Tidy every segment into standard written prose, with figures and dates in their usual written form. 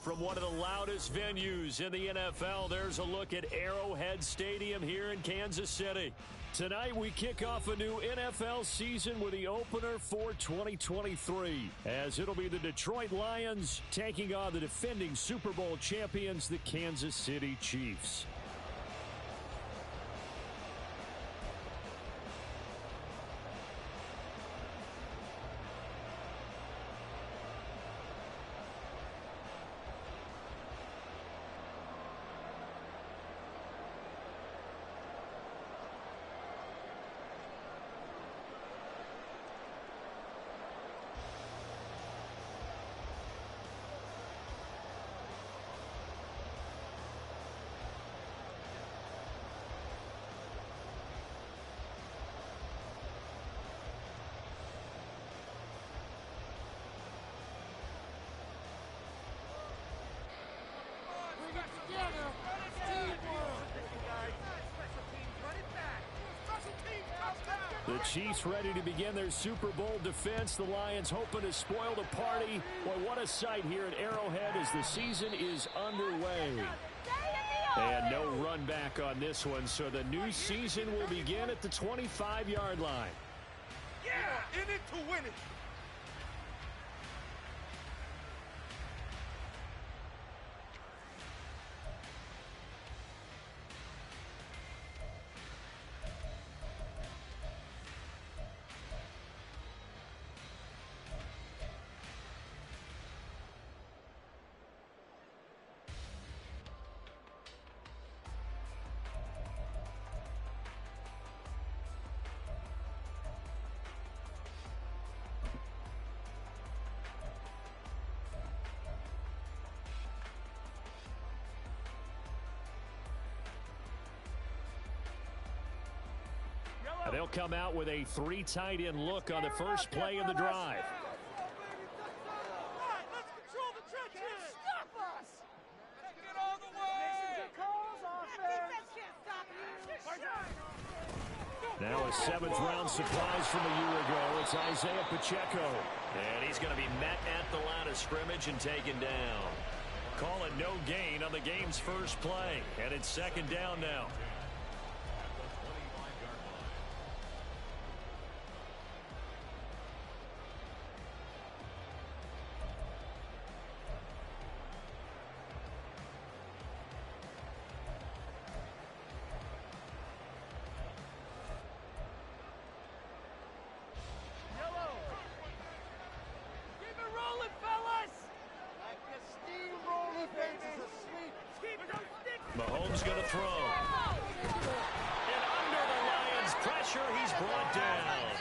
From one of the loudest venues in the NFL, there's a look at Arrowhead Stadium here in Kansas City. Tonight, we kick off a new NFL season with the opener for 2023, as it'll be the Detroit Lions taking on the defending Super Bowl champions, the Kansas City Chiefs. The Chiefs ready to begin their Super Bowl defense. The Lions hoping to spoil the party. Boy, what a sight here at Arrowhead as the season is underway. And no run back on this one, so the new season will begin at the 25-yard line. Yeah, in it to win it. They'll come out with a three tight end look on the first play of the drive. Let's control the trenches. Stop us. Take it all the way. Now a seventh-round surprise from a year ago. It's Isaiah Pacheco. And he's going to be met at the line of scrimmage and taken down. Call it no gain on the game's first play. And it's second down now. Mahomes going to throw. And under the Lions' pressure, he's brought down.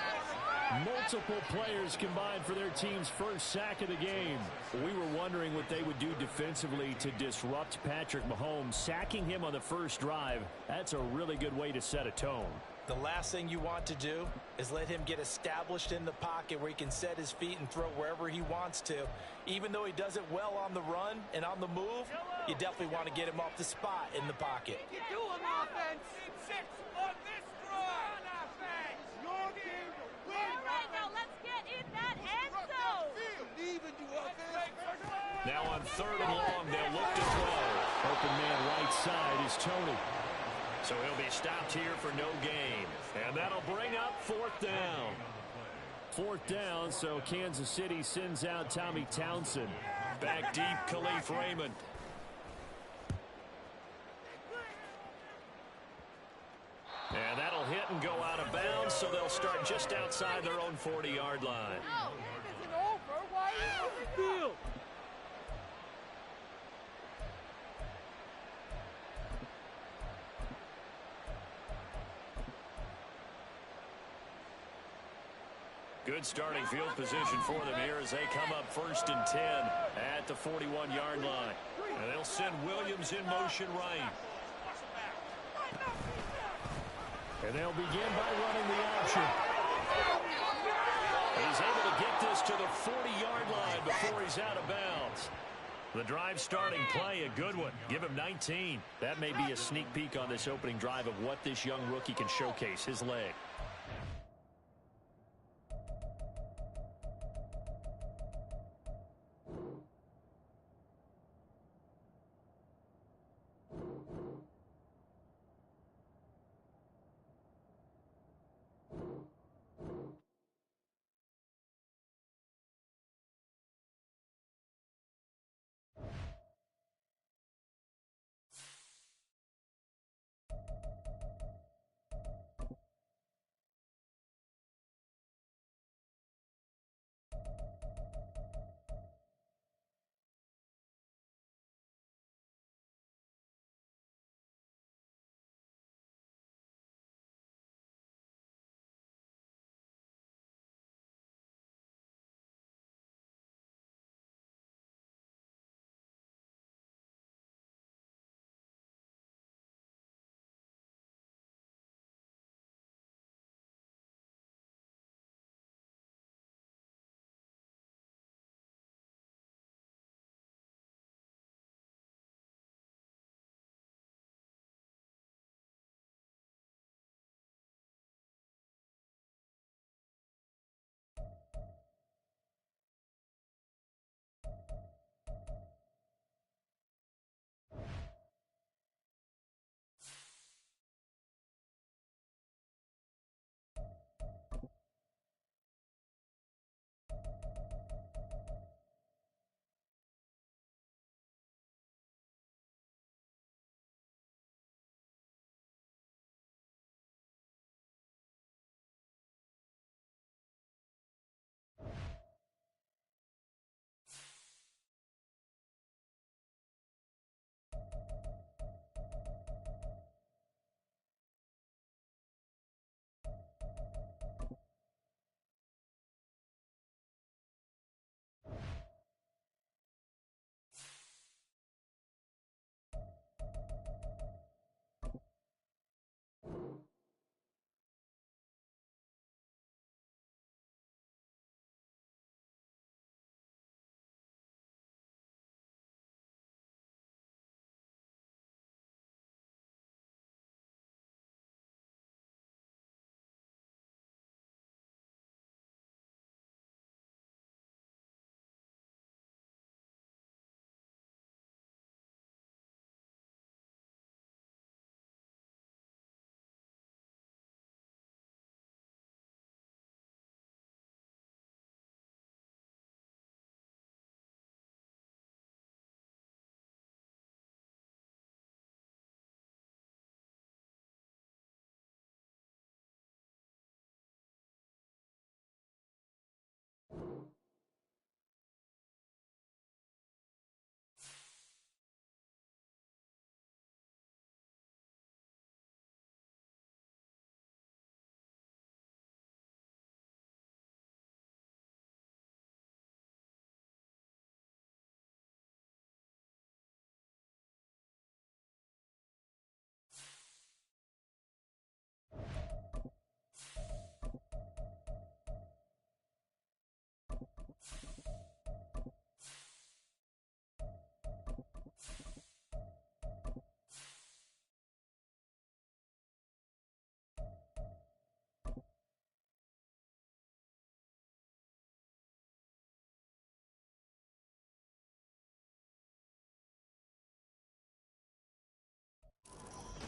Multiple players combined for their team's first sack of the game. We were wondering what they would do defensively to disrupt Patrick Mahomes. Sacking him on the first drive, that's a really good way to set a tone. The last thing you want to do is let him get established in the pocket where he can set his feet and throw wherever he wants to. Even though he does it well on the run and on the move, you definitely want to get him off the spot in the pocket. You do on offense. 6 on this drive. On offense. Your game to win. All right, now let's get in that end zone. Believe in you, offense. Now on third and long, they'll look to throw. Open man right side is Tony. So he'll be stopped here for no gain. And that'll bring up fourth down. Fourth down, so Kansas City sends out Tommy Townsend. Back deep, Khalif Raymond. And that'll hit and go out of bounds, so they'll start just outside their own 40-yard line. Oh, it isn't over. Why are you field? Good starting field position for them here as they come up first and 10 at the 41-yard line. And they'll send Williams in motion right. And they'll begin by running the option. He's able to get this to the 40-yard line before he's out of bounds. The drive starting play, a good one. Give him 19. That may be a sneak peek on this opening drive of what this young rookie can showcase, his leg.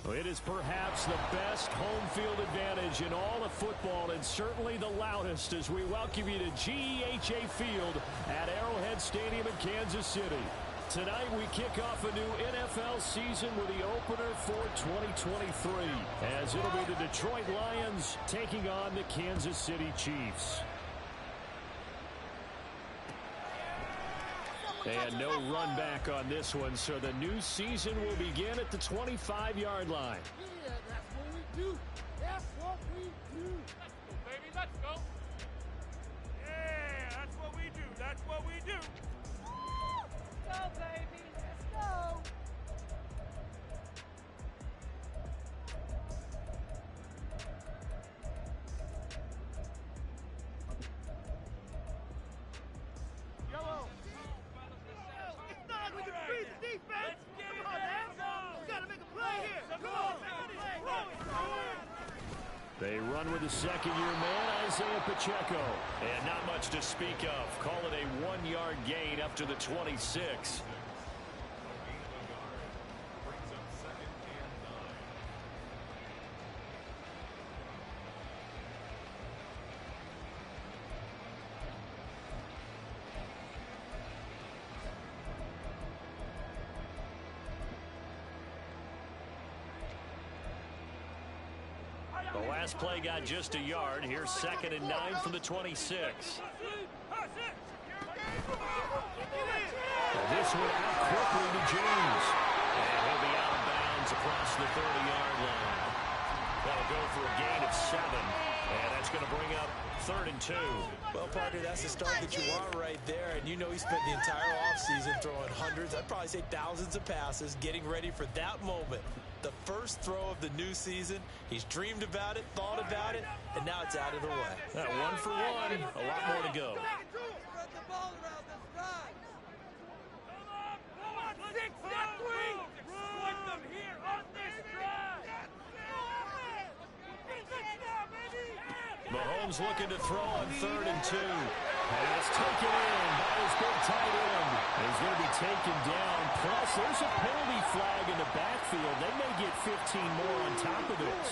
It is perhaps the best home field advantage in all of football, and certainly the loudest, as we welcome you to GEHA Field at Arrowhead Stadium in Kansas City. Tonight we kick off a new NFL season with the opener for 2023, as it'll be the Detroit Lions taking on the Kansas City Chiefs. And no run back on this one, so the new season will begin at the 25-yard line. Yeah, that's what we do. That's what we do. Let's go, baby. Let's go. Yeah, that's what we do. That's what we do. Go, baby. Let's go. Yellow. It's not like we can freeze the defense. Come on, man. We gotta make a play here. Come on. They run with the second-year man, Isaiah Pacheco. And not much to speak of. Call it a 1-yard gain up to the 26. The last play got just a yard. Here's 2nd and 9 from the 26. Pass it. This one out quickly to James. And he'll be out of bounds across the 30-yard line. That'll go for a gain of 7. And that's going to bring up 3rd and 2. Well, partner, that's the start that you want right there. And you know he spent the entire offseason throwing hundreds, I'd probably say thousands of passes, getting ready for that moment. The first throw of the new season. He's dreamed about it, thought about it, and now it's out of the way. 1 for 1. A lot more to go. Spread the ball around this drive. Come on, 6-3. Exploit them here on this drive. Mahomes looking to throw on 3rd and 2. Pass taken in by his big tight end. He's going to be taken down. Plus, there's a penalty flag in the backfield. They may get 15 more on top of this.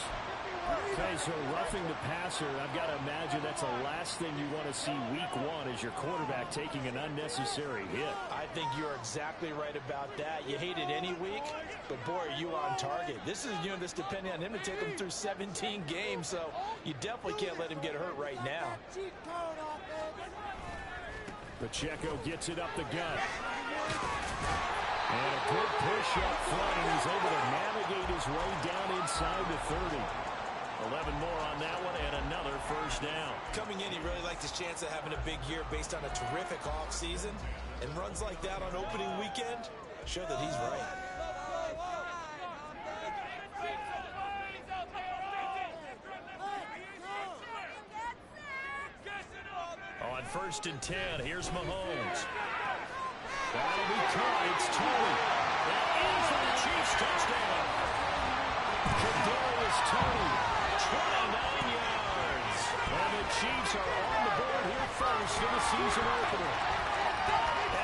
Okay, so roughing the passer, I've got to imagine that's the last thing you want to see week 1 as your quarterback taking an unnecessary hit. I think you're exactly right about that. You hate it any week, but boy, are you on target. This is, this depending on him to take him through 17 games, so you definitely can't let him get hurt right now. Pacheco gets it up the gut. And a good push up front, and he's able to navigate his way down inside the 30. 11 more on that one, and another first down. Coming in, he really liked his chance of having a big year based on a terrific offseason. And runs like that on opening weekend show that he's right. On 1st and 10, here's Mahomes. That'll be caught. It's Tony. And in for the Chiefs touchdown. Kadarius Toney, 29 yards. And the Chiefs are on the board here first in the season opener.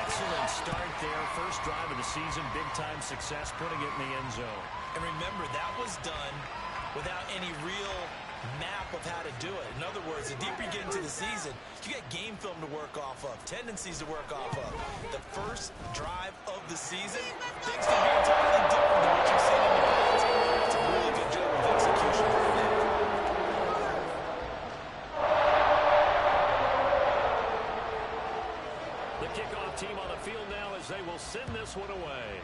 Excellent start there. First drive of the season. Big-time success putting it in the end zone. And remember, that was done without any real map of how to do it. In other words, the deeper you get into the season, you got game film to work off of, tendencies to work off of. The first drive of the season, things can be entirely different than what you've seen in the past. It's a really good job of execution right there. The kickoff team on the field now as they will send this one away.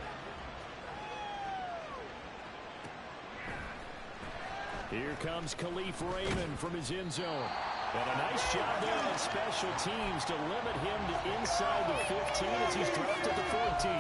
Here comes Khalif Raymond from his end zone. And a nice job there on special teams to limit him to inside the 15 as he's dropped at the 14.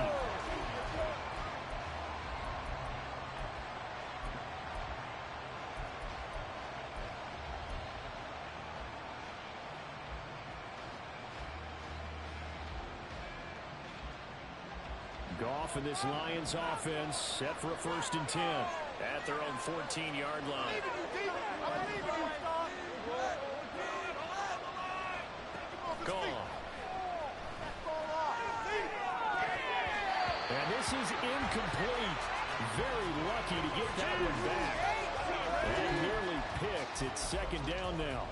Goff and this Lions offense set for a 1st and 10 at their own 14-yard line. Goff. And this is incomplete. Very lucky to get that one back. And nearly picked. It's second down now.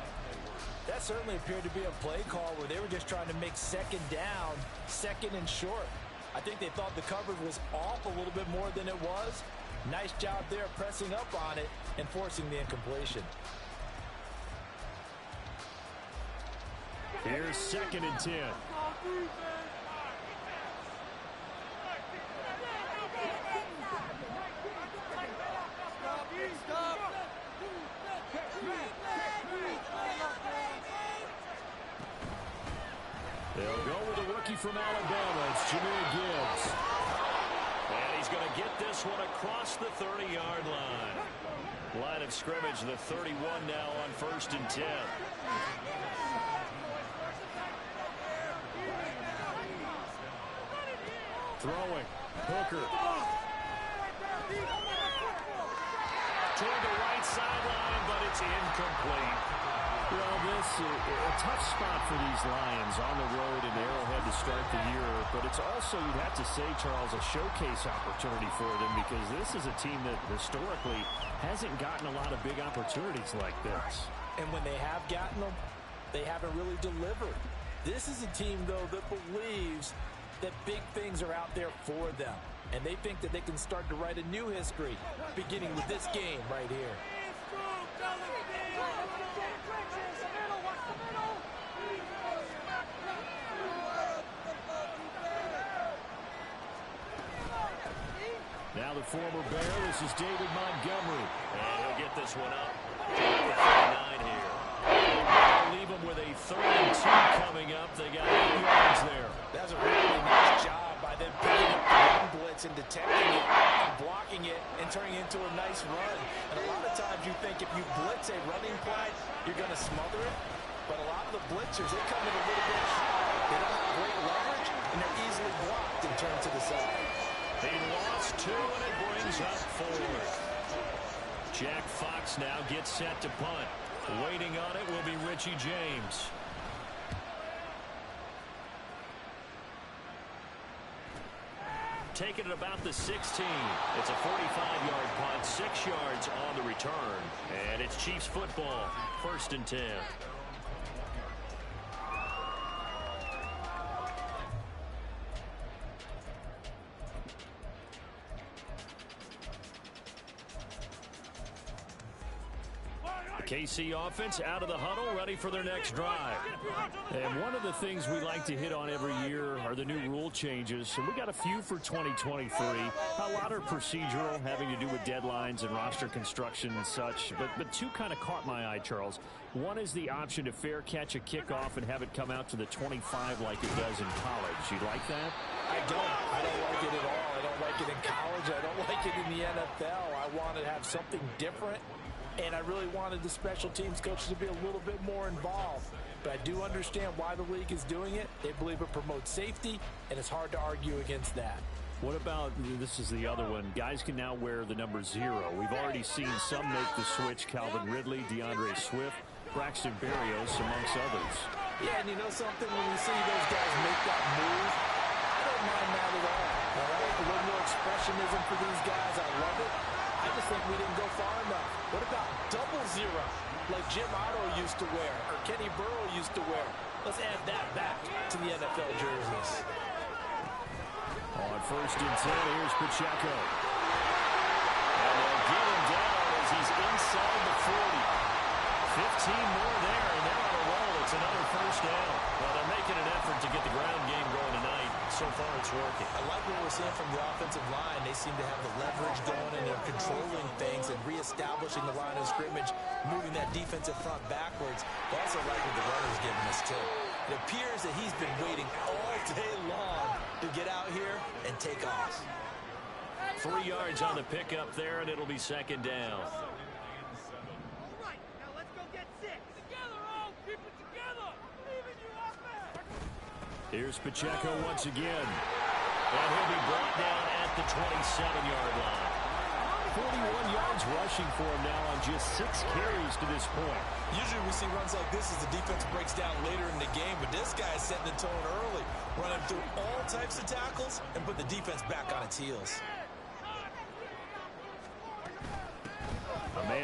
That certainly appeared to be a play call where they were just trying to make second down, second and short. I think they thought the coverage was off a little bit more than it was. Nice job there pressing up on it and forcing the incompletion. Here's second and 10. They'll go with a rookie from Alabama. It's Jahmyr Gibbs. And he's going to get this one across the 30-yard line. Line of scrimmage, the 31 now on 1st and 10. Throwing. Hooker. Toward the right sideline, but it's incomplete. Well, this is a tough spot for these Lions on the road in Arrowhead to start the year. But it's also, you'd have to say, Charles, a showcase opportunity for them because this is a team that historically hasn't gotten a lot of big opportunities like this. And when they have gotten them, they haven't really delivered. This is a team, though, that believes that big things are out there for them. And they think that they can start to write a new history, beginning with this game right here. Now the former Bear, this is David Montgomery. And he'll get this one up. 39 here. They'll leave him with a 3rd and 2 coming up. They got 8 yards there. That's a really nice job by them picking up the run blitz and detecting it, and blocking it, and turning it into a nice run. And a lot of times you think if you blitz a running play, you're going to smother it. But a lot of the blitzers, they come in a little bit high. They don't have great leverage, and they're easily blocked and turned to the side. He lost 2, and it brings up 4. Jack Fox now gets set to punt. Waiting on it will be Richie James. Taking it about the 16. It's a 45-yard punt, 6 yards on the return. And it's Chiefs football, 1st and 10. KC offense out of the huddle, ready for their next drive. And one of the things we like to hit on every year are the new rule changes. And we got a few for 2023. A lot are procedural, having to do with deadlines and roster construction and such. But 2 kind of caught my eye, Charles. One is the option to fair catch a kickoff and have it come out to the 25 like it does in college. You like that? I don't like it at all. I don't like it in college. I don't like it in the NFL. I want to have something different. And I really wanted the special teams coaches to be a little bit more involved. But I do understand why the league is doing it. They believe it promotes safety, and it's hard to argue against that. What about, this is the other one, guys can now wear the number 0. We've already seen some make the switch, Calvin Ridley, DeAndre Swift, Braxton Berrios, amongst others. Yeah, and you know something? When you see those guys make that move, I don't mind that at all. All right? A little more expressionism for these guys. I love it. I just think we didn't go far enough. What about 00, like Jim Otto used to wear, or Kenny Burrow used to wear? Let's add that back to the NFL jerseys. On 1st and 10, here's Pacheco. And they'll get him down as he's inside the 40. 15 more there, and they're on a roll. It's another 1st down. Well, they're making an effort to get the ground game going tonight. So far, it's working. I like what we're seeing from the offensive line. They seem to have the leverage going, and they're controlling things and reestablishing the line of scrimmage, moving that defensive front backwards. I also like what the runner's giving us, too. It appears that he's been waiting all day long to get out here and take off. 3 yards on the pickup there, and it'll be 2nd down. All right, now let's go get 6. Together, all. Keep it together. Believe in you, offense. Here's Pacheco once again. And he'll be brought down at the 27-yard line. 41 yards rushing for him now on just 6 carries to this point. Usually we see runs like this as the defense breaks down later in the game, but this guy is setting the tone early, running through all types of tackles and put the defense back on its heels.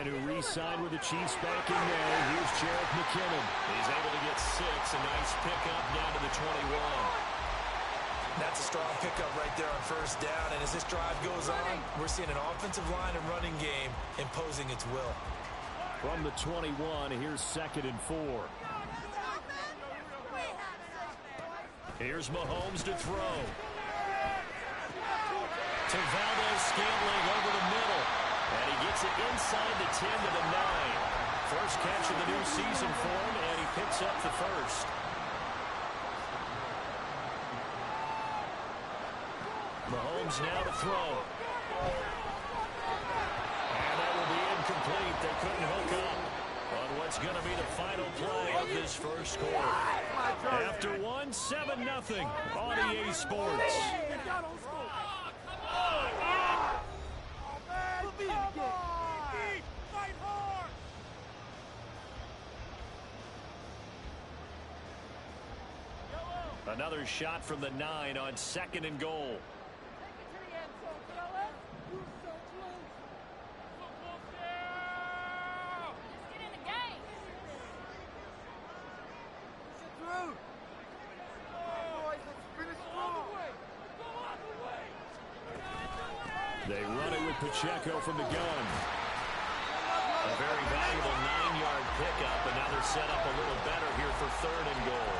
man who re-signed with the Chiefs back in May. Here's Jarrett McKinnon. He's able to get 6. A nice pickup down to the 21. That's a strong pickup right there on first down. And as this drive goes on, we're seeing an offensive line and running game imposing its will. From the 21, here's 2nd and 4. Here's Mahomes to throw. To Valdez-Scantling over the middle. And he gets it inside the 10 to the 9. First catch of the new season for him, and he picks up the first. Mahomes now to throw. And that will be incomplete. They couldn't hook up on what's going to be the final play of this first quarter. After 1, 7-0 on EA Sports. Another shot from the 9 on 2nd and goal. They run it with Pacheco from the gun. A very valuable 9-yard pickup, and now they're set up a little better here for 3rd and goal.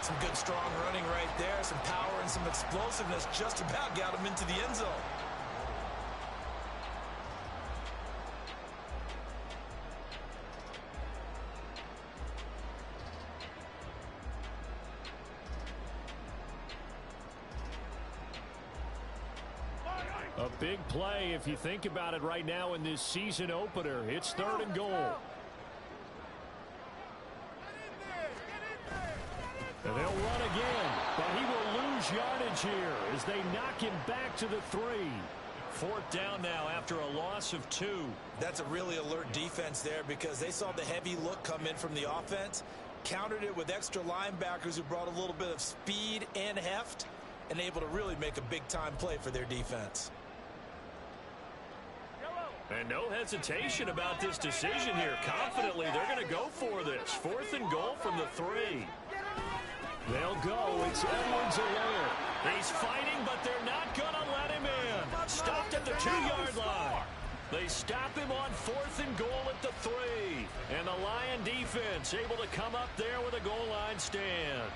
Some good, strong running right there. Some power and some explosiveness just about got him into the end zone. A big play if you think about it right now in this season opener. It's 3rd and goal. And they'll run again, but he will lose yardage here as they knock him back to the 3. 4th down now after a loss of 2. That's a really alert defense there because they saw the heavy look come in from the offense, countered it with extra linebackers who brought a little bit of speed and heft, and able to really make a big-time play for their defense. And no hesitation about this decision here. Confidently, they're going to go for this. 4th and goal from the 3. They'll go. It's Edwards-Helaire. He's fighting, but they're not going to let him in. Stopped at the 2-yard line. They stop him on 4th and goal at the 3. And the Lion defense able to come up there with a goal line stand.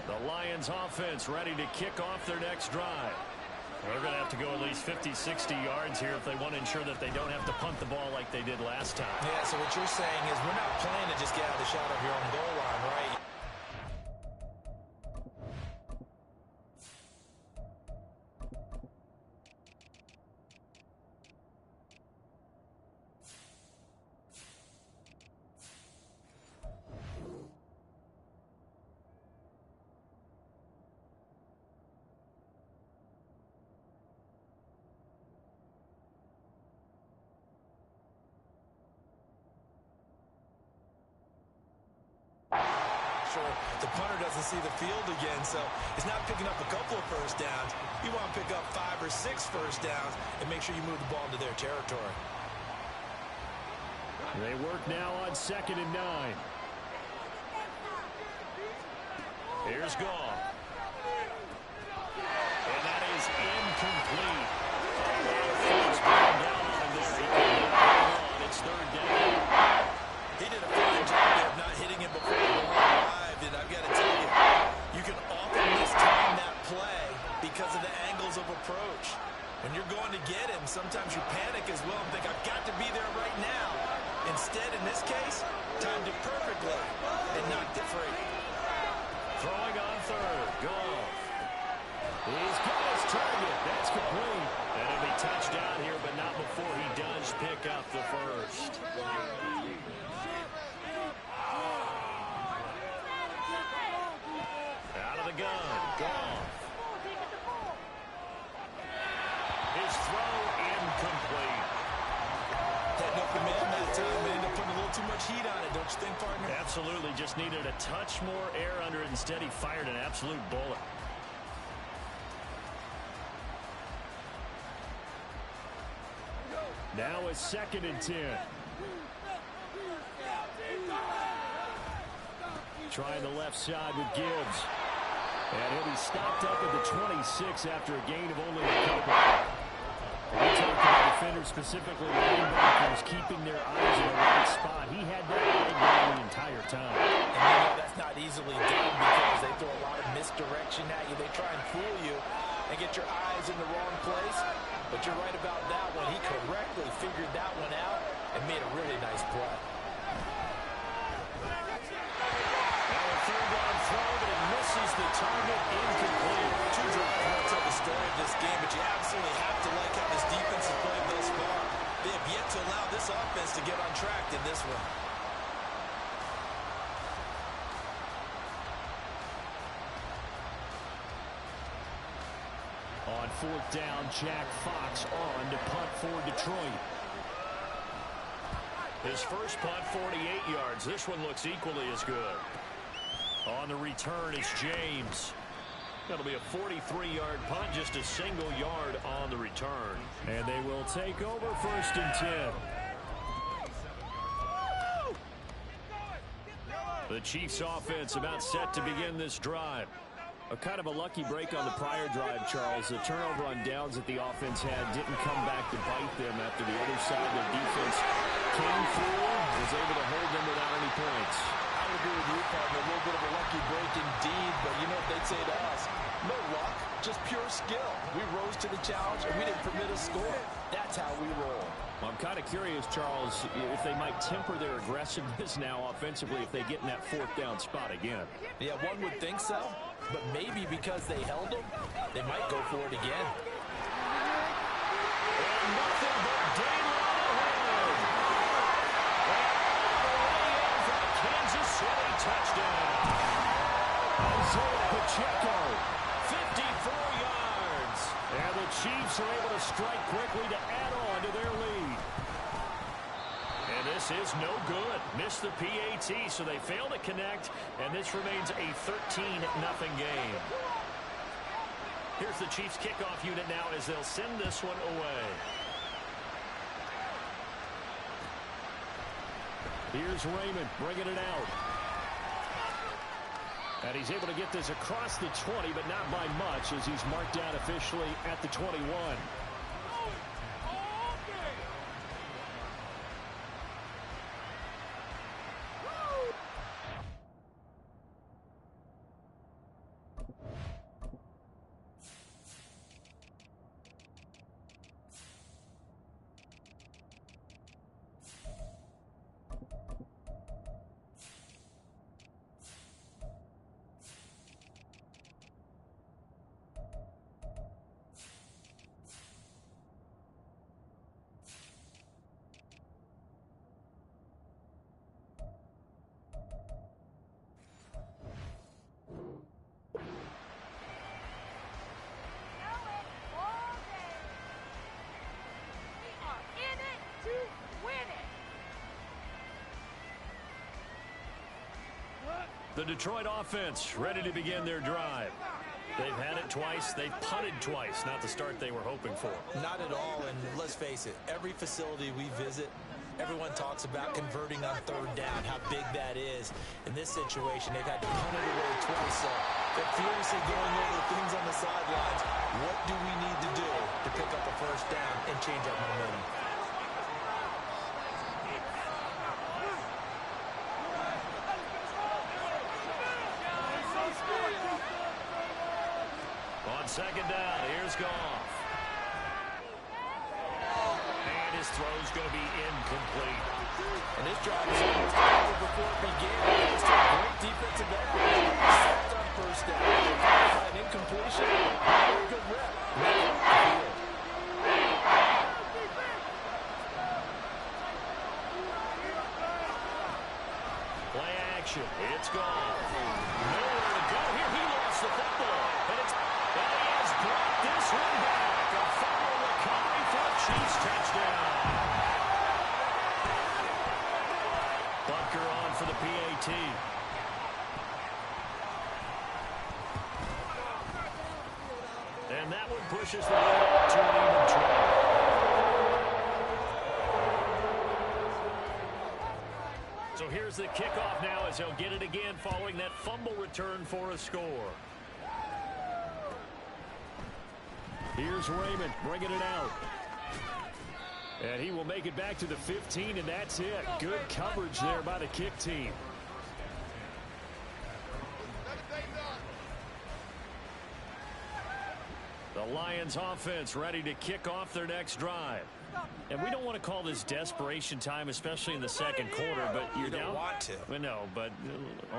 The Lions offense ready to kick off their next drive. They're going to have to go at least 50, 60 yards here if they want to ensure that they don't have to punt the ball like they did last time. Yeah, so what you're saying is we're not playing to just get out of the shot of your own goal line, right? The punter doesn't see the field again, so he's not picking up a couple of first downs. You want to pick up 5 or 6 first downs and make sure you move the ball into their territory. They work now on 2nd and 9. Here's Goff. And that is incomplete. First down on him there. He can on. It's 3rd down. He did a fine job there of not hitting him before the ball arrived, and I've got to tell you, you can often mistime that play because of the angles of approach. When you're going to get him, sometimes you panic as well and think, I've got to be there right now. Instead, in this case, timed it perfectly and knocked it free. Throwing on 3rd. Goff. He's got his target. That's complete. And it'll be touchdown here, but not before he does pick up the first. Out of the gun. Goff. His throw incomplete. Had an open man that time. They ended up putting a little too much heat on it, don't you think, partner? Absolutely. Just needed a touch more air under it. Instead, he fired an absolute bullet. Now it's 2nd and 10. Trying the left side with Gibbs. And he'll be stopped up at the 26 after a gain of only a couple. We talked about defenders, specifically linebackers, keeping their eyes in the right spot. He had that eye down the entire time. And you know that's not easily done because they throw a lot of misdirection at you. They try and fool you and get your eyes in the wrong place. But you're right about that one. He correctly figured that one out and made a really nice play. Now a 3rd down throw, but it misses the target, incomplete. 2 drive points of the story of this game, but you absolutely have to like how this defense has played thus far. They have yet to allow this offense to get on track in this one. On 4th down, Jack Fox on to punt for Detroit. His first punt, 48 yards. This one looks equally as good. On the return is James. That'll be a 43-yard punt, just a single yard on the return. And they will take over 1st and 10. The Chiefs offense about set to begin this drive. A kind of a lucky break on the prior drive, Charles. The turnover on downs that the offense had didn't come back to bite them after the other side. Their defense came through, was able to hold them without any points. I would agree with you, partner. A little bit of a lucky break indeed, but you know what they'd say to us? No luck, just pure skill. We rose to the challenge, and we didn't permit a score. That's how we roll. Well, I'm kind of curious, Charles, if they might temper their aggressiveness now offensively if they get in that 4th down spot again. Yeah, one would think so, but maybe because they held them, they might go for it again. And nothing but daylight ahead. And for a Kansas City touchdown. Isaiah Pacheco, 54 yards. And the Chiefs are able to strike quickly to add on to their lead. And this is no good. Missed the PAT, so they fail to connect, and this remains a 13-0 game. Here's the Chiefs kickoff unit now as they'll send this one away. Here's Raymond bringing it out. And he's able to get this across the 20, but not by much as he's marked down officially at the 21. The Detroit offense ready to begin their drive. They've had it twice. They've punted twice. Not the start they were hoping for. Not at all, and let's face it, every facility we visit, everyone talks about converting on 3rd down, how big that is. In this situation, they've had to punt it away twice, so they're furiously going over things on the sidelines. What do we need to do to pick up a 1st down and change our momentum? On 2nd down, here's Goff. And his throw's going to be incomplete. And this drive was almost over before it began. It's a great defensive effort. Sacked on 1st down. An incompletion. Very good rep. Play action. It's Goff. Nowhere to go here. He lost the football. And he has brought this one back. A fumble recovery for a Chiefs touchdown. And that one pushes the lead up to an even 12. So here's the kickoff now as he'll get it again following that fumble return for a score. Here's Raymond bringing it out. And he will make it back to the 15, and that's it. Good coverage there by the kick team. The Lions offense ready to kick off their next drive. And we don't want to call this desperation time, especially in the second quarter, but you're down. You don't want to. Well, no, but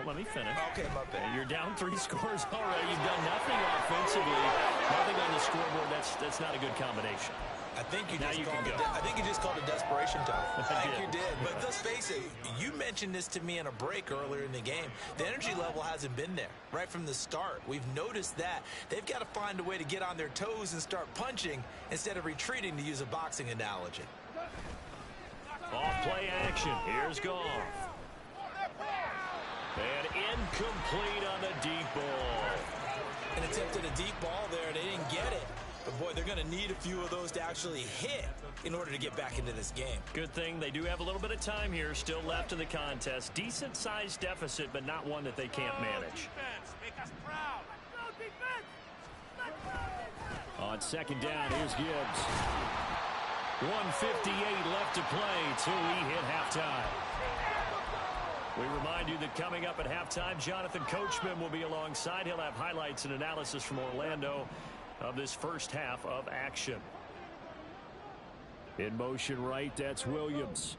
let me finish. Okay, my bad. You're down 3 scores already. You've done nothing offensively, nothing on the scoreboard. That's not a good combination. I think you just called it desperation time. I think you did. But let's face it, you mentioned this to me in a break earlier in the game. The energy level hasn't been there right from the start. We've noticed that. They've got to find a way to get on their toes and start punching instead of retreating, to use a boxing analogy. Off play action. Here's Goff. And incomplete on the deep ball. An attempt at a deep ball there. They didn't get it. But, boy, they're going to need a few of those to actually hit in order to get back into this game. Good thing they do have a little bit of time here still left in the contest. Decent-sized deficit, but not one that they can't manage. Make us proud. On second down, here's Gibbs. 1:58 left to play till we hit halftime. We remind you that coming up at halftime, Jonathan Coachman will be alongside. He'll have highlights and analysis from Orlando of this first half of action. In motion right, that's Williams.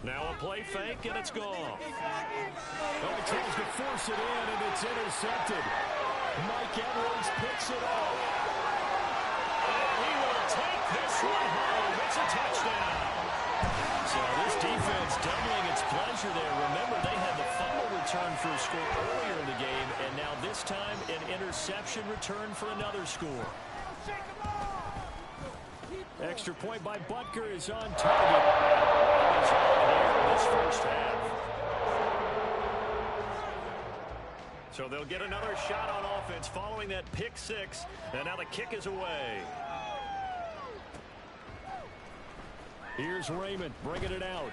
Now a play fake, and it's gone. Oh, he tries to force it in, and it's intercepted. Mike Edwards picks it off. And he will take this one home. It's a touchdown. So this defense doubling its pleasure there. Remember, they had the fumble return for a score earlier in the game, and now this time an interception return for another score. Extra point by Butker is on target. Is on here in this first half. So they'll get another shot on offense following that pick six, and now the kick is away. Here's Raymond bringing it out.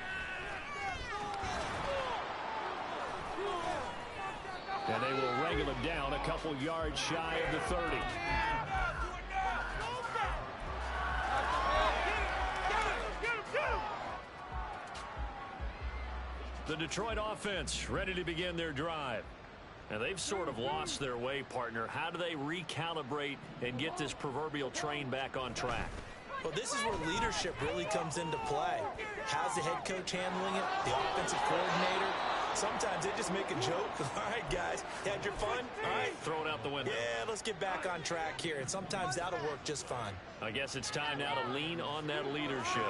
And they will wrangle him down a couple yards shy of the 30. The Detroit offense ready to begin their drive. And they've sort of lost their way, partner. How do they recalibrate and get this proverbial train back on track? Well, this is where leadership really comes into play. How's the head coach handling it? The offensive coordinator? Sometimes they just make a joke. All right, guys, you had your fun? All right. Throw it out the window. Yeah, let's get back on track here. And sometimes that'll work just fine. I guess it's time now to lean on that leadership.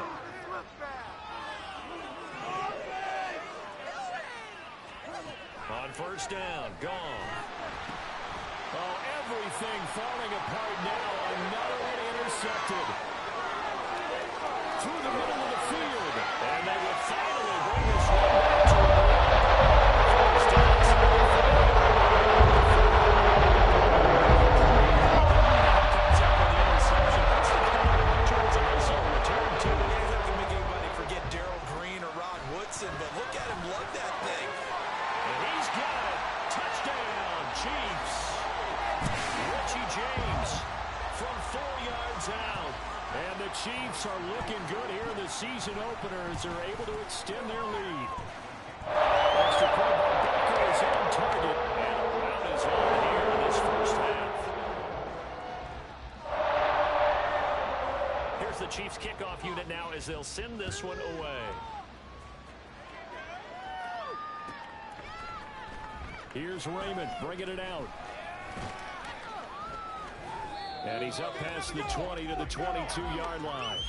On first down, gone. Oh, everything falling apart now. Another one intercepted. Through the middle of the field. And they will finally bring this one back to first down. Comes up with the interception. That's the turns a nice little return, too. He's not going to make anybody forget Darrell Green or Rod Woodson, but look at him lug that thing. And he's got it. Touchdown, Chiefs. Richie James from 4 yards out. And the Chiefs are looking good here in the season opener as they're able to extend their lead. Extra point by Butker is on target. And a rout is on here in this first half. Here's the Chiefs kickoff unit now as they'll send this one away. Here's Raymond bringing it out. And he's up past the 20 to the 22-yard line.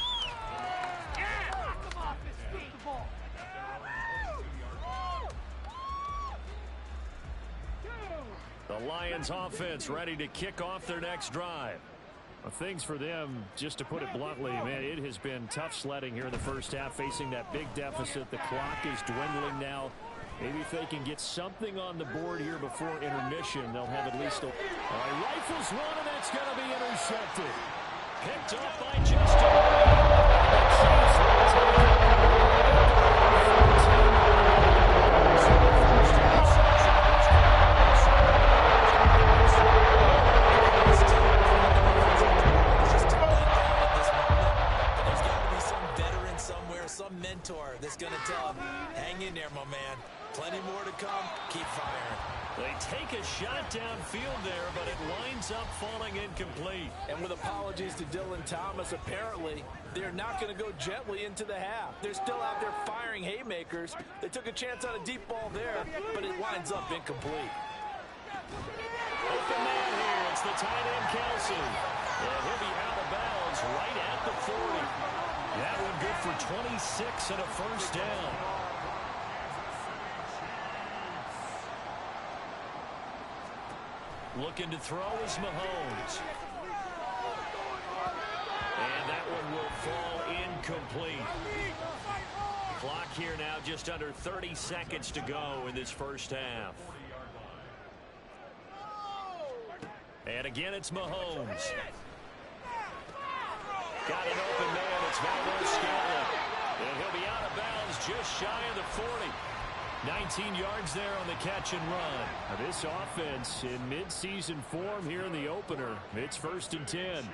The Lions offense ready to kick off their next drive. Well, things for them, just to put it bluntly, man, it has been tough sledding here in the first half, facing that big deficit. The clock is dwindling now. Maybe if they can get something on the board here before intermission, they'll have at least a... All right, rifles one, and that's going to be intercepted. Picked up by that's going to tell him, hang in there, my man. Plenty more to come. Keep firing. They take a shot downfield there, but it winds up falling incomplete. And with apologies to Dylan Thomas, apparently they're not going to go gently into the half. They're still out there firing haymakers. They took a chance on a deep ball there, but it winds up incomplete. Open man here. It's the tight end, Kelsey. And he'll be out of bounds right at the 40. That one good for 26 and a first down. Looking to throw is Mahomes. And that one will fall incomplete. Clock here now just under 30 seconds to go in this first half. And again, it's Mahomes. Got an open man. It's Valdes-Scantling. And he'll be out of bounds just shy of the 40. 19 yards there on the catch and run. Now this offense in midseason form here in the opener. It's 1st and 10.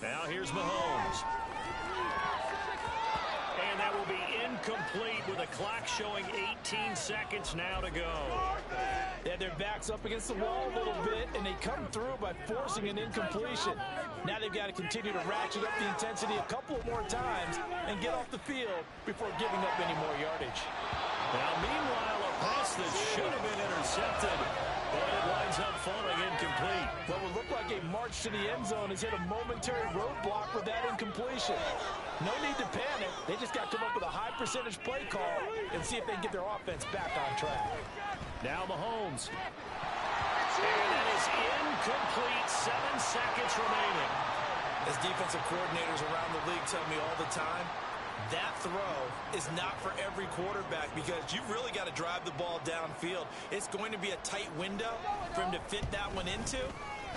Now here's Mahomes. And that will be incomplete with a clock showing 18 seconds now to go. They had their backs up against the wall a little bit, and they come through by forcing an incompletion. Now they've got to continue to ratchet up the intensity a couple more times and get off the field before giving up any more yardage. Now, meanwhile, a pass that should have been intercepted, but it winds up falling incomplete. What would look like a march to the end zone has hit a momentary roadblock with that incompletion. No need to panic. They just got to come up with a high percentage play call and see if they can get their offense back on track. Now Mahomes. And that is incomplete. 7 seconds remaining. As defensive coordinators around the league tell me all the time, that throw is not for every quarterback because you've really got to drive the ball downfield. It's going to be a tight window for him to fit that one into.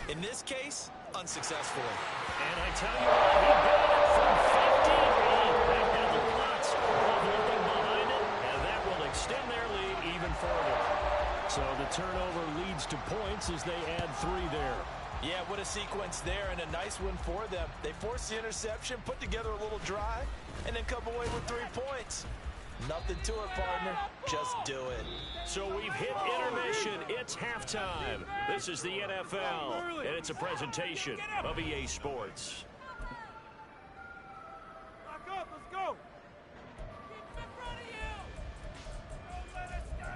In this case, unsuccessfully. And I tell you what, he got it from 58. They had lots of holding behind it, and that will extend their lead even further. So the turnover leads to points as they add 3 there. Yeah, what a sequence there, and a nice one for them. They forced the interception, put together a little drive, and then come away with 3 points. Nothing to it, partner. Just do it. So we've hit intermission. It's halftime. This is the NFL, and it's a presentation of EA Sports. Lock up, let's go. Keep in front of you. Don't let us go.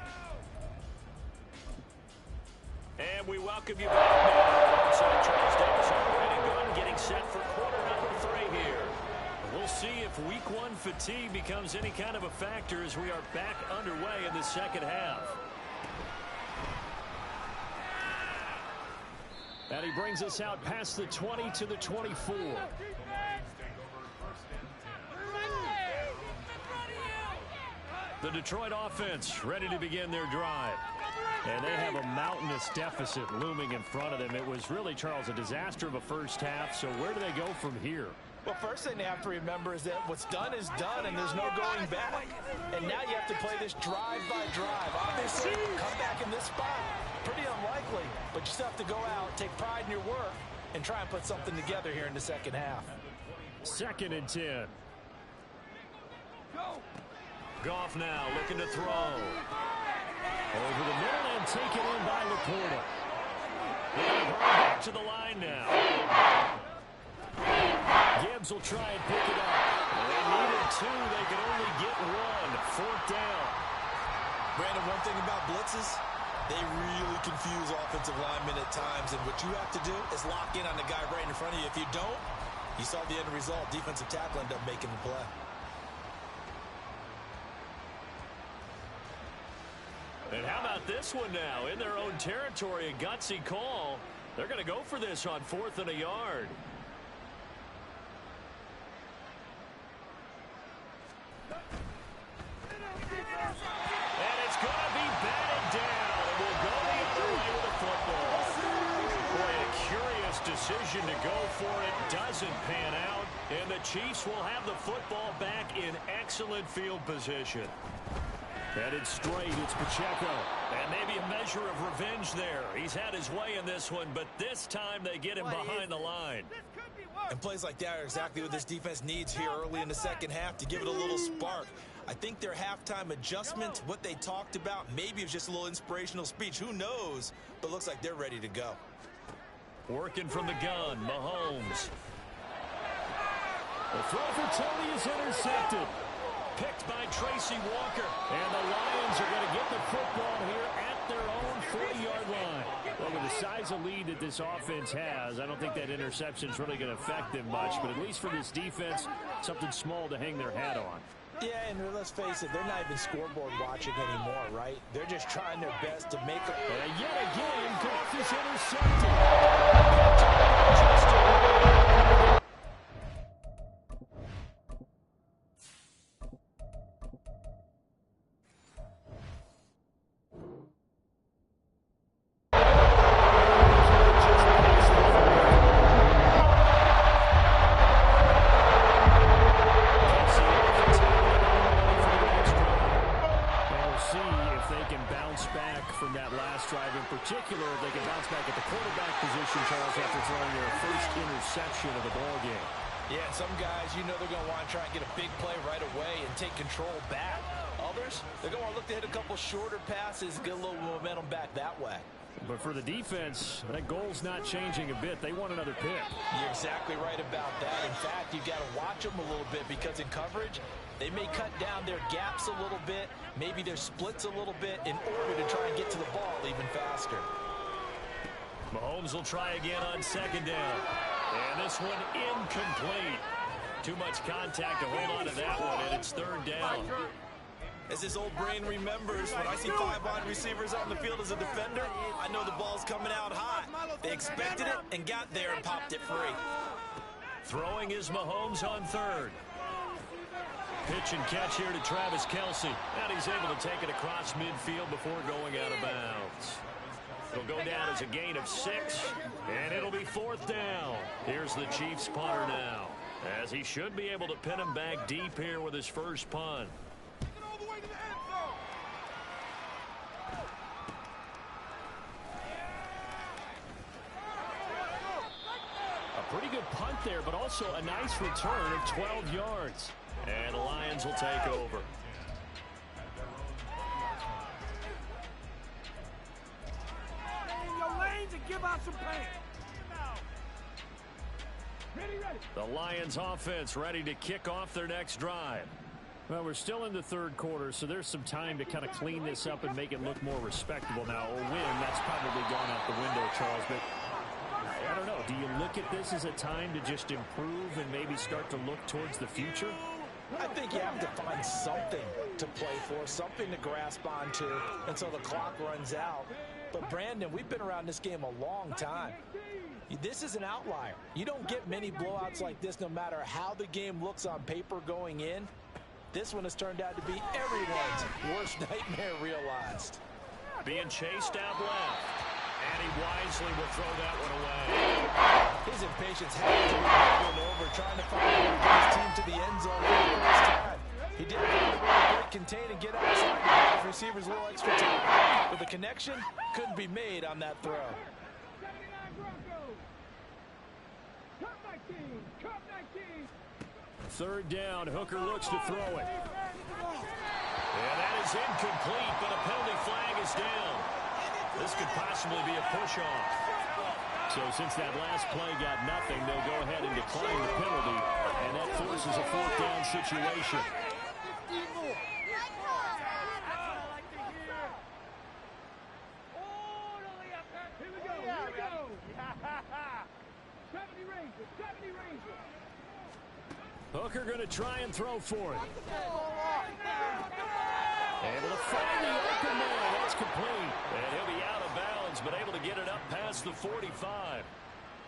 And we welcome you back now. Alongside Charles Davis, operating gun, getting set for quarter number 3 here. We'll see if Week 1 fatigue becomes any kind of a factor as we are back underway in the second half. And he brings us out past the 20 to the 24. The Detroit offense ready to begin their drive. And they have a mountainous deficit looming in front of them. It was really, Charles, a disaster of a first half. So where do they go from here? Well, first thing they have to remember is that what's done is done, and there's no going back. And now you have to play this drive by drive. Obviously, come back in this spot, pretty unlikely. But you still have to go out, take pride in your work, and try and put something together here in the second half. 2nd and 10. Goff now looking to throw. Over the middle and taken in by Laporta. Back to the line now. Gibbs will try and pick it up. They needed 2. They could only get 1. 4th down. Brandon, one thing about blitzes, they really confuse offensive linemen at times. And what you have to do is lock in on the guy right in front of you. If you don't, you saw the end result. Defensive tackle ended up making the play. And how about this one now? In their own territory, a gutsy call. They're going to go for this on 4th and a yard. doesn't pan out, and the Chiefs will have the football back in excellent field position. Headed straight, it's Pacheco. And maybe a measure of revenge there. He's had his way in this one, but this time they get him behind the line. And plays like that are exactly what this defense needs here early in the second half to give it a little spark. I think their halftime adjustment, what they talked about, maybe it was just a little inspirational speech. Who knows? But looks like they're ready to go. Working from the gun, Mahomes. The throw for Tony is intercepted. Picked by Tracy Walker. And the Lions are going to get the football here at their own 40-yard line. Well, with the size of lead that this offense has, I don't think that interception is really going to affect them much. But at least for this defense, something small to hang their hat on. Yeah, and let's face it, they're not even scoreboard watching anymore, right? They're just trying their best to make it. And yet again, Goff is intercepted. Of the ball game. Yeah, some guys, you know they're going to want to try and get a big play right away and take control back. Others, they're going to look to hit a couple shorter passes, get a little momentum back that way. But for the defense, that goal's not changing a bit. They want another pick. You're exactly right about that. In fact, you've got to watch them a little bit because in coverage, they may cut down their gaps a little bit, maybe their splits a little bit in order to try and get to the ball even faster. Mahomes will try again on second down. And this one incomplete. Too much contact to hold on to that one, and it's third down. As this old brain remembers, when I see 5 wide receivers on the field as a defender, I know the ball's coming out hot. They expected it and got there and popped it free. Throwing is Mahomes on third. Pitch and catch here to Travis Kelce. And he's able to take it across midfield before going out of bounds. It'll go down as a gain of 6, and it'll be fourth down. Here's the Chiefs punter now, as he should be able to pin him back deep here with his first punt. A pretty good punt there, but also a nice return of 12 yards. And the Lions will take over. Give out some pain. The Lions offense ready to kick off their next drive. Well, we're still in the third quarter, so there's some time to kind of clean this up and make it look more respectable now. A win, that's probably gone out the window, Charles, but I don't know. Do you look at this as a time to just improve and maybe start to look towards the future? I think you have to find something to play for, something to grasp onto until the clock runs out. But, Brandon, we've been around this game a long time. This is an outlier. You don't get many blowouts like this no matter how the game looks on paper going in. This one has turned out to be everyone's worst nightmare realized. Being chased out left. And he wisely will throw that one away. His impatience had to be going over, trying to find a way to get his team to the end zone for the first time. He did find a way to break, contain, and get outside to give his receivers a little extra time. But the connection couldn't be made on that throw. Third down, Hooker looks to throw it. And that is incomplete, but a penalty flag is down. This could possibly be a push-off. So since that last play got nothing, they'll go ahead and decline the penalty, and that forces a fourth down situation. Hooker going to try and throw for it. Able to find the open man. That's complete. And he'll be out of bounds, but able to get it up past the 45.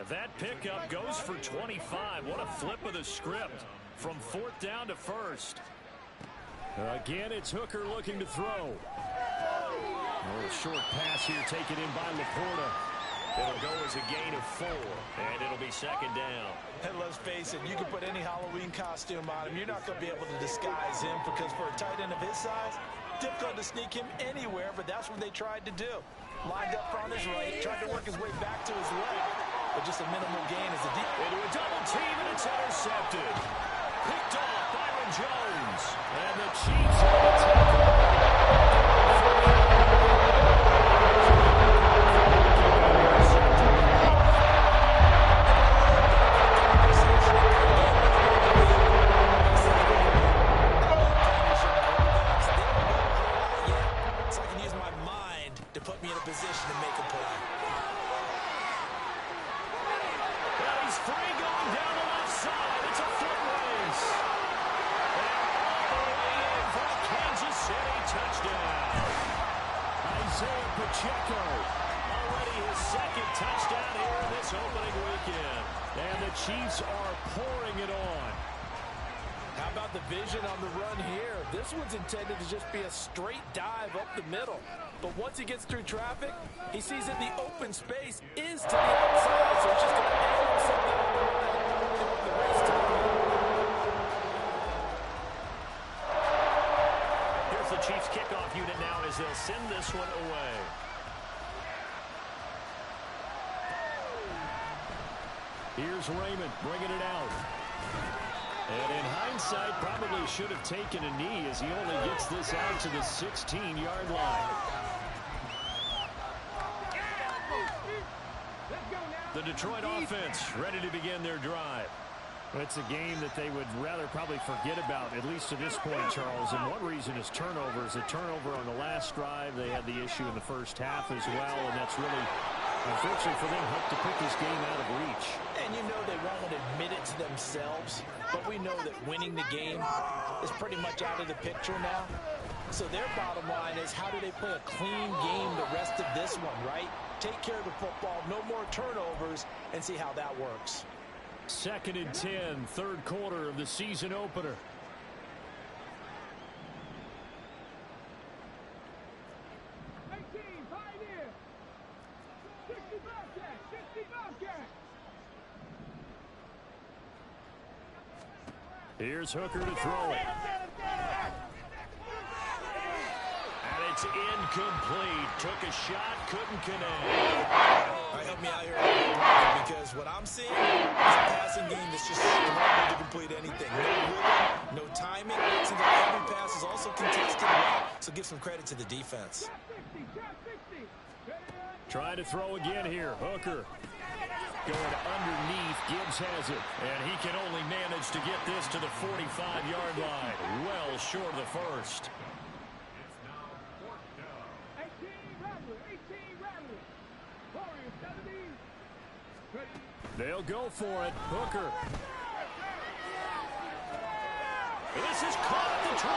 That pickup goes for 25. What a flip of the script from fourth down to first. Again, it's Hooker looking to throw. A little short pass here taken in by Laporta. It'll go as a gain of 4, and it'll be second down. And let's face it, you can put any Halloween costume on him. You're not going to be able to disguise him because for a tight end of his size, difficult to sneak him anywhere, but that's what they tried to do. Lined up on his right, tried to work his way back to his left, but just a minimal gain as the deep. Into a double team, and it's intercepted. Picked off Byron Jones. And the Chiefs are the tackle. Chiefs are pouring it on. How about the vision on the run here? This one's intended to just be a straight dive up the middle. But once he gets through traffic, he sees that the open space is to the outside, so it's just going to add something on the line. They want the race to the Here's the Chiefs kickoff unit now as they'll send this one away. Here's Raymond bringing it out. And in hindsight, probably should have taken a knee as he only gets this out to the 16-yard line. The Detroit offense ready to begin their drive. It's a game that they would rather probably forget about, at least to this point, Charles. And one reason is turnovers. A turnover on the last drive. They had the issue in the first half as well, and that's really, unfortunately for them, helped to put this game out of reach. And you know they won't admit it to themselves, but we know that winning the game is pretty much out of the picture now. So their bottom line is, how do they play a clean game the rest of this one, right? Take care of the football, no more turnovers, and see how that works. 2nd and 10, third quarter of the season opener. Here's Hooker to throw it. And it's incomplete. Took a shot, couldn't connect. All right, help me out here because what I'm seeing is a passing game that's just struggling to complete anything. No rhythm, no timing. It seems like every pass is also contested well, so give some credit to the defense. Trying to throw again here. Hooker going underneath. Gibbs has it, and he can only manage to get this to the 45-yard line. Well short of the first. They'll go for it. Hooker. This is caught at the 20.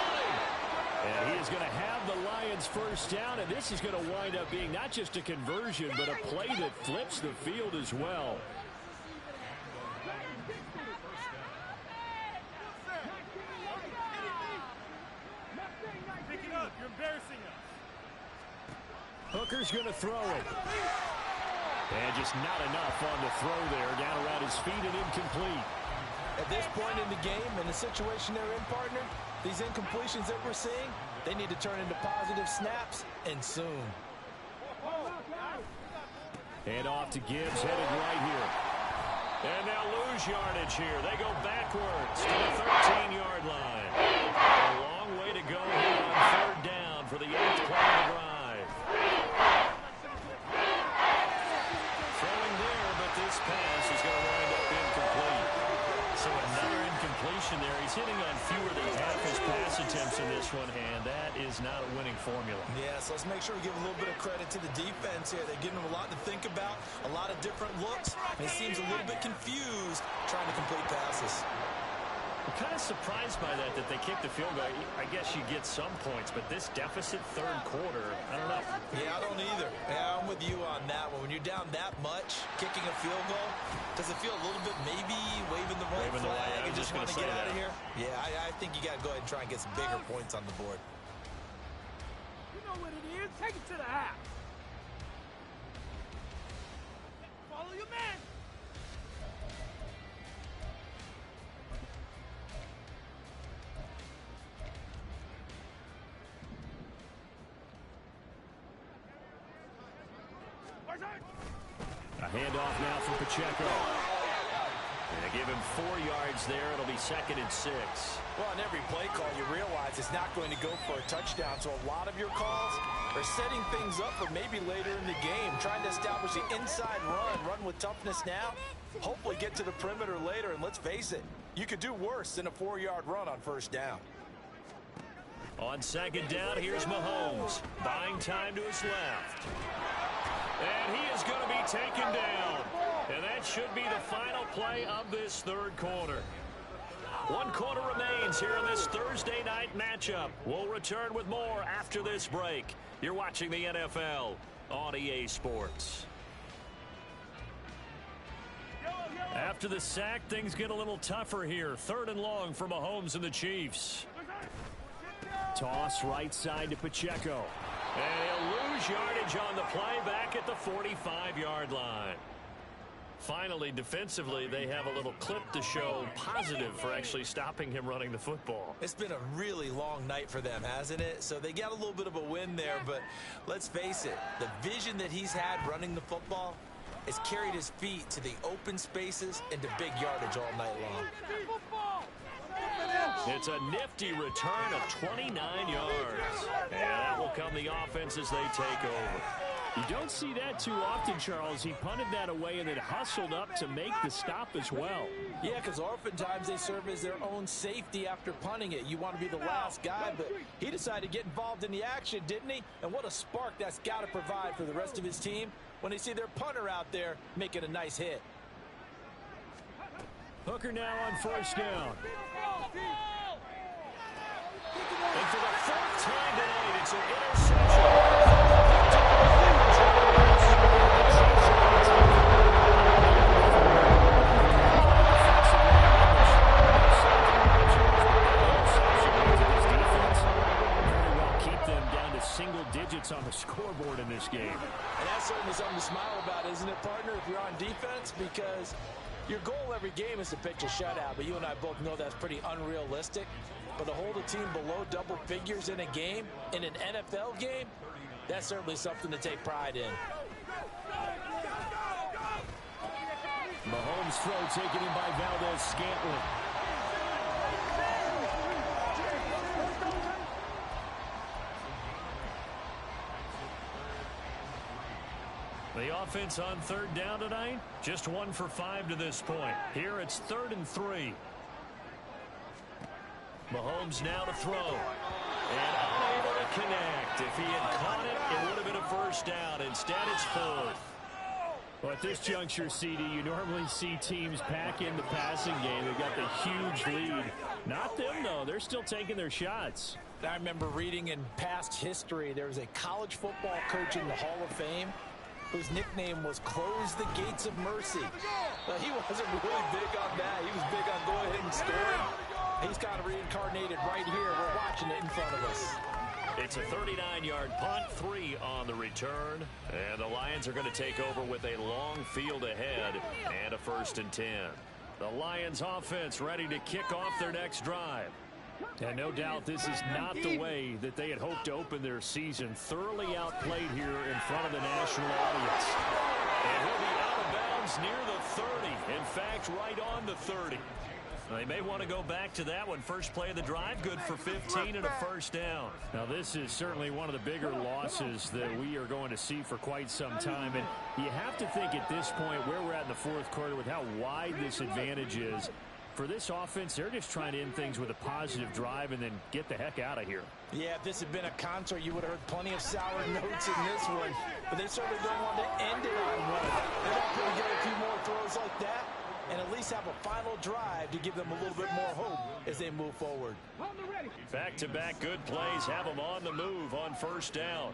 And he is going to have the Lions first down, and this is going to wind up being not just a conversion, but a play that flips the field as well. Pick it up. You're embarrassing us. Hooker's going to throw it. And just not enough on the throw there. Down around his feet and incomplete. At this point in the game, in the situation they're in, partner, these incompletions that we're seeing, they need to turn into positive snaps, and soon. Hand off to Gibbs, headed right here. And they'll lose yardage here. They go backwards to the 13-yard line. A long way to go here on third down for the 8th play of the drive. Throwing there, but this pass is going to wind up incomplete. So another incompletion there. He's hitting on fewer than half his pass attempts in this one, and that is not a winning formula. Yeah, so let's make sure we give a little bit of credit to the defense here. They're giving them a lot to think about, a lot of different looks, and he seems a little bit confused trying to complete passes. I'm kind of surprised by that they kicked the field goal. I guess you get some points, but this deficit third quarter, I don't know. Yeah, I don't either. Yeah, I'm with you on that one. When you're down that much, kicking a field goal, does it feel a little bit maybe waving the white flag and just want to get out of here? Yeah, I think you got to go ahead and try and get some bigger points on the board. You know what it is. Take it to the house. Follow your man. A handoff now for Pacheco. And they give him 4 yards there. It'll be 2nd and 6. Well, on every play call, you realize it's not going to go for a touchdown. So a lot of your calls are setting things up for maybe later in the game, trying to establish the inside run with toughness now, hopefully get to the perimeter later. And let's face it, you could do worse than a 4-yard run on 1st down. On 2nd down, here's Mahomes. Buying time to his left. And he is going to be taken down. And that should be the final play of this 3rd quarter. 1 quarter remains here in this Thursday night matchup. We'll return with more after this break. You're watching the NFL on EA Sports. After the sack, things get a little tougher here. 3rd and long for Mahomes and the Chiefs. Toss right side to Pacheco. And he'll lose yardage on the play back at the 45-yard line. Finally, defensively, they have a little clip to show positive for actually stopping him running the football. It's been a really long night for them, hasn't it? So they got a little bit of a win there, but let's face it, the vision that he's had running the football has carried his feet to the open spaces and to big yardage all night long. It's a nifty return of 29 yards. And that will come the offense as they take over. You don't see that too often, Charles. He punted that away and then hustled up to make the stop as well. Yeah, because oftentimes they serve as their own safety after punting it. You want to be the last guy, but he decided to get involved in the action, didn't he? And what a spark that's got to provide for the rest of his team when they see their punter out there making a nice hit. Hooker now on 1st down. And for the 4th time tonight, it's an interception. Single digits on the scoreboard in this game. And that's certainly something to smile about, isn't it, partner, if you're on defense? Because your goal every game is to pitch a shutout, but you and I both know that's pretty unrealistic. But to hold a team below double figures in a game, in an NFL game, that's certainly something to take pride in. Mahomes' throw taken in by Valdez-Scantling. The offense on 3rd down tonight, just 1 for 5 to this point. Here it's 3rd and 3. Mahomes now to throw. And unable to connect. If he had caught it, it would have been a 1st down. Instead, it's 4th. Well, at this juncture, CD, you normally see teams pack in the passing game. They've got the huge lead. Not them, though. They're still taking their shots. I remember reading in past history, there was a college football coach in the Hall of Fame whose nickname was Close the Gates of Mercy. He wasn't really big on that. He was big on go ahead and score. He's kind of reincarnated right here. We're watching it in front of us. It's a 39-yard punt, 3 on the return. And the Lions are going to take over with a long field ahead and a 1st and 10. The Lions offense ready to kick off their next drive. And no doubt this is not the way that they had hoped to open their season. Thoroughly outplayed here in front of the national audience. And he'll be out of bounds near the 30. In fact, right on the 30. They may want to go back to that one. First play of the drive, good for 15 and a 1st down. Now, this is certainly one of the bigger losses that we are going to see for quite some time. And you have to think at this point where we're at in the 4th quarter with how wide this advantage is. For this offense, they're just trying to end things with a positive drive and then get the heck out of here. Yeah, if this had been a concert, you would have heard plenty of sour notes in this one. But they certainly don't want to end it on one. They want to get a few more throws like that and at least have a final drive to give them a little bit more hope as they move forward. Back-to-back good plays have them on the move on 1st down.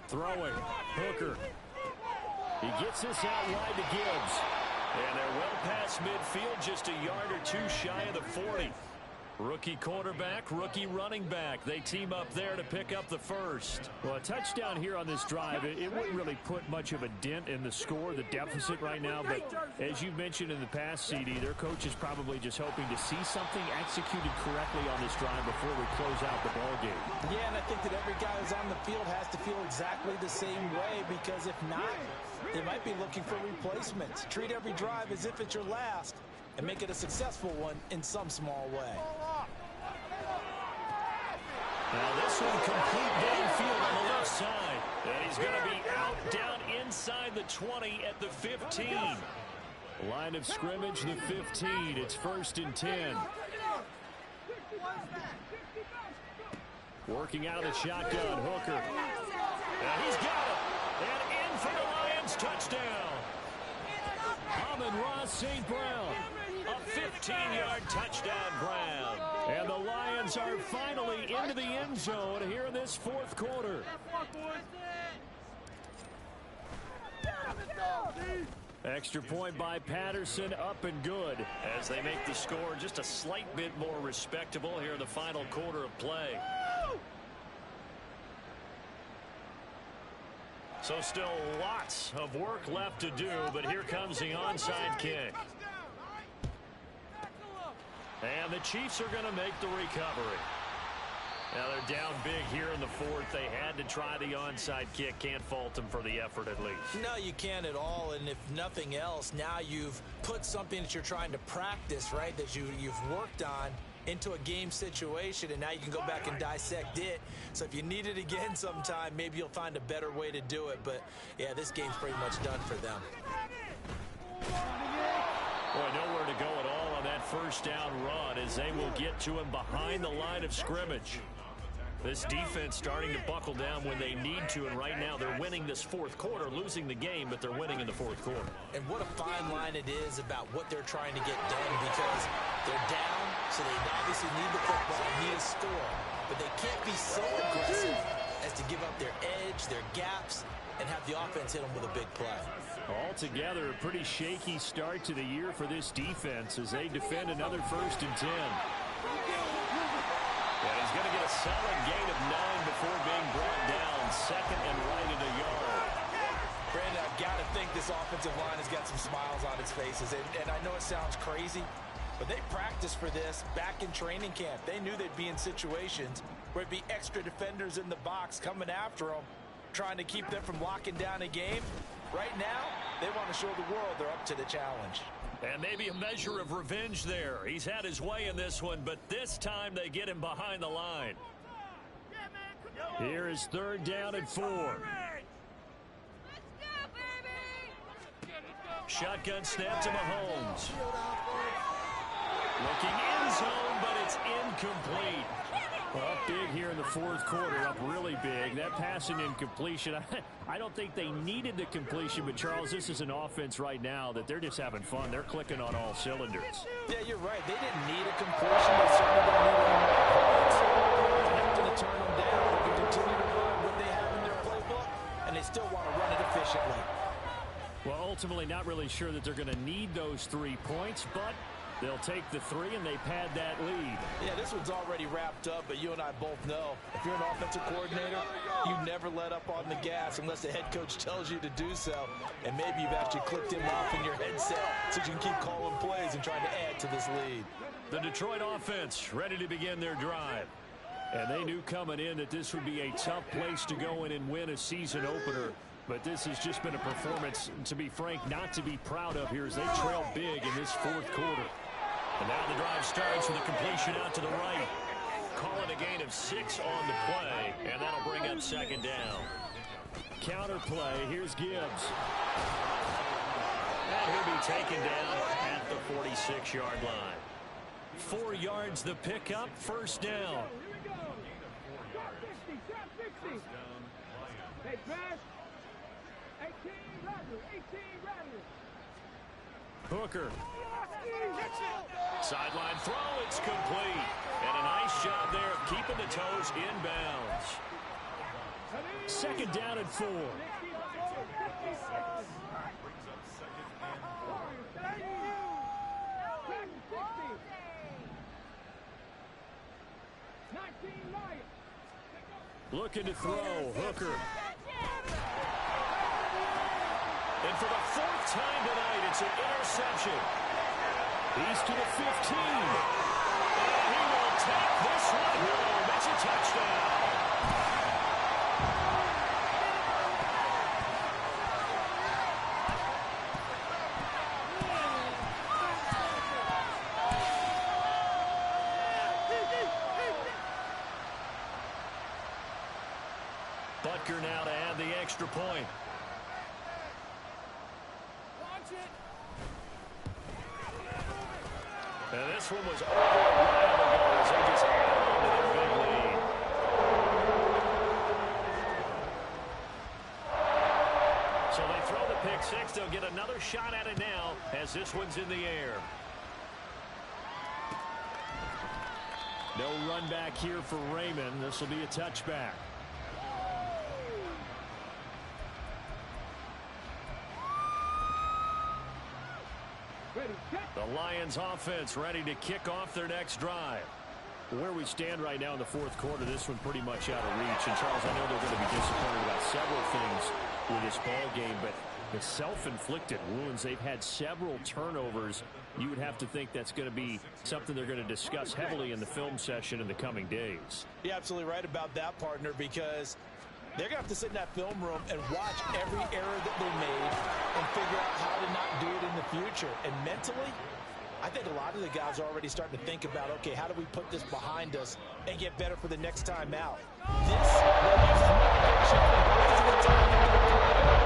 Throwing. Hooker. He gets this out wide to Gibbs. And they're well past midfield, just a yard or 2 shy of the 40. Rookie quarterback, rookie running back. They team up there to pick up the first. Well, a touchdown here on this drive, it wouldn't really put much of a dent in the score, the deficit right now. But as you mentioned in the past, CD, their coach is probably just hoping to see something executed correctly on this drive before we close out the ball game. Yeah, and I think that every guy who's on the field has to feel exactly the same way, because if not, they might be looking for replacements. Treat every drive as if it's your last and make it a successful one in some small way. Now this one complete downfield on the left side. And he's going to be out down inside the 20 at the 15. Line of scrimmage, the 15. It's 1st and 10. Working out of the shotgun, Hooker. And he's got it. And in for the Lions, touchdown. Amon-Ra St. Brown. A 15-yard touchdown, Brown. And the Lions are finally into the end zone here in this 4th quarter. Extra point by Patterson, up and good, as they make the score just a slight bit more respectable here in the final quarter of play. So still lots of work left to do, but here comes the onside kick. And the Chiefs are going to make the recovery. Now they're down big here in the 4th. They had to try the onside kick. Can't fault them for the effort at least. No, you can't at all. And if nothing else, now you've put something that you're trying to practice, right, that you've worked on into a game situation, and now you can go back and dissect it. So if you need it again sometime, maybe you'll find a better way to do it. But, yeah, this game's pretty much done for them. Boy, nowhere to go at all on that first down run, as they will get to him behind the line of scrimmage. This defense starting to buckle down when they need to, and right now they're winning this 4th quarter, losing the game, but they're winning in the 4th quarter. And what a fine line it is about what they're trying to get done, because they're down, so they obviously need the football, need a score, but they can't be so aggressive as to give up their edge, their gaps, and have the offense hit them with a big play. Altogether, a pretty shaky start to the year for this defense as they defend another 1st and 10. And he's going to get a solid gain of 9 before being brought down. 2nd and right at a yard. Brandon, I've got to think this offensive line has got some smiles on its faces. And I know it sounds crazy, but they practiced for this back in training camp. They knew they'd be in situations where it'd be extra defenders in the box coming after them, trying to keep them from locking down a game. Right now, they want to show the world they're up to the challenge. And maybe a measure of revenge there. He's had his way in this one, but this time they get him behind the line. Here is 3rd down and 4. Shotgun snap to Mahomes. Looking in zone, but it's incomplete. Up big here in the 4th quarter, up really big. That passing incompletion, I don't think they needed the completion, but Charles, this is an offense right now that they're just having fun. They're clicking on all cylinders. Yeah, you're right. They didn't need a completion. They certainly don't need a They're not going to turn them down. They can continue to run what they have in their playbook, and they still want to run it efficiently. Well, ultimately, not really sure that they're going to need those 3 points, but they'll take the 3, and they pad that lead. Yeah, this one's already wrapped up, but you and I both know if you're an offensive coordinator, you never let up on the gas unless the head coach tells you to do so. And maybe you've actually clicked him off in your headset so you can keep calling plays and trying to add to this lead. The Detroit offense ready to begin their drive. And they knew coming in that this would be a tough place to go in and win a season opener. But this has just been a performance, to be frank, not to be proud of here as they trail big in this 4th quarter. And now the drive starts with a completion out to the right. Calling a gain of 6 on the play, and that'll bring up 2nd down. Counter play, here's Gibbs. And he'll be taken down at the 46-yard line. 4 yards the pickup, 1st down. Hooker. Sideline throw, it's complete. And a nice job there of keeping the toes inbounds. 2nd down and 4. Looking to throw. Hooker. And for the fourth time tonight, it's an interception. He's to the 15. And he will take this one home. It's a touchdown. Butker now to add the extra point. And this one was over a while ago as they just held on to their big lead. So they throw the pick six. They'll get another shot at it now as this one's in the air. No run back here for Raymond. This will be a touchback. The Lions offense ready to kick off their next drive. Where we stand right now in the fourth quarter, this one pretty much out of reach. And, Charles, I know they're going to be disappointed about several things with this ball game, but the self-inflicted wounds, they've had several turnovers. You would have to think that's going to be something they're going to discuss heavily in the film session in the coming days. You're absolutely right about that, partner, because they're going to have to sit in that film room and watch every error that they made and figure out how to not do it in the future. And mentally, I think a lot of the guys are already starting to think about, okay, how do we put this behind us and get better for the next time out? This will use motivation for the rest of the time.